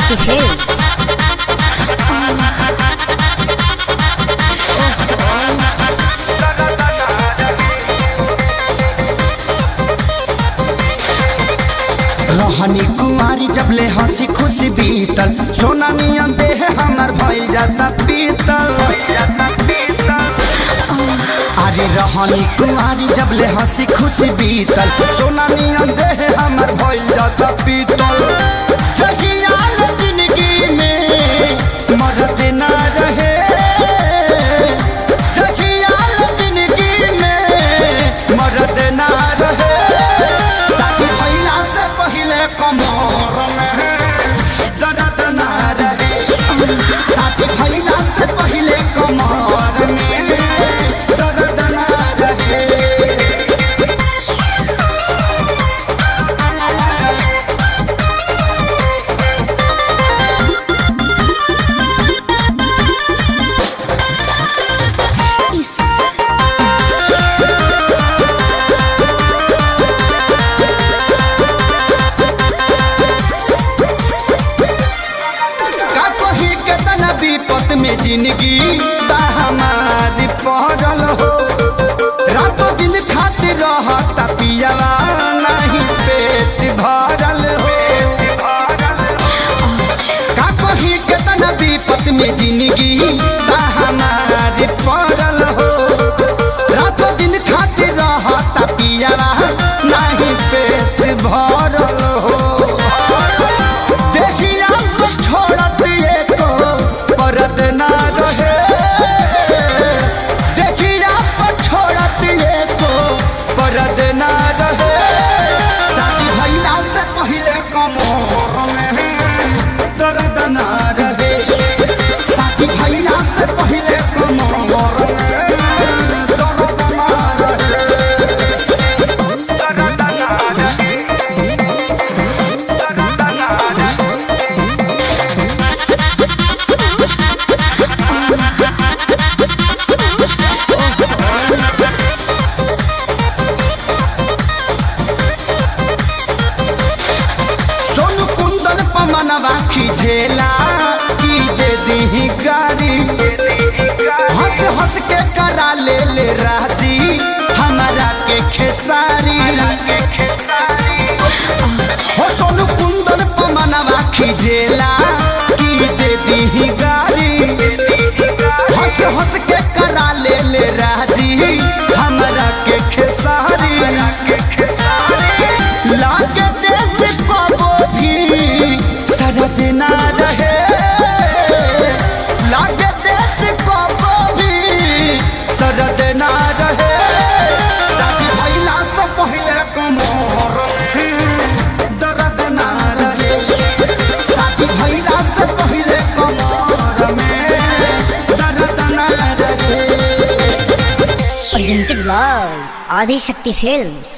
Adishakti films. रहनी कुमारी जबले हंसी खुशी बीतल, सोना नियन देह हमार भइल जाता पीतल। अरे रहनी कुमारी जबले हंसी खुशी बीतल, सोना नियन देह हमार भइल जाता पीतल। जगिया जिंदगी में मरद ना रहे, जगिया जिंदगी में मरद ना रहे। शादी भइला से पहिले कमर में दर्द ना रहे, शादी भइला से पहिले कमर में दर्द ना रहे। विपत में जिंदगी हमारी पड़ल हो, रातों दिन खातिर रहता पियावा नहीं पेट भरल हो। का कही केतना विपत में जिंदगी हमारी पड़ल हो, रातों दिन खातिर रहता पियावा नहीं पेट भरल हो। परद ना रहे, देखिया छोड़त को परद ना रहे। शादी भइला से पहिले कमर में दर्द ना रहे, शादी भइला से पहिले कमर में दर्द ना रहे। दर्द ना रहे, दर्द ना रहे। मनवा खिझेला की दे दी गारी, हंस हंस के करा ले राजी हमारा के खेसारी। हो सोनू कुंदन मनवा खिझेला की दे दी गारी, हंस हंस के करा ले राजी हमारा के खेसारी। लागे देख कबो भी सरद ना रहे, लागे देख कबो भी सरद ना रहे। शादी भइला से पहिले कमर में दर्द ना रहे, शादी भइला से पहिले कमर में दर्द ना रहे। Presented by Adishakti films.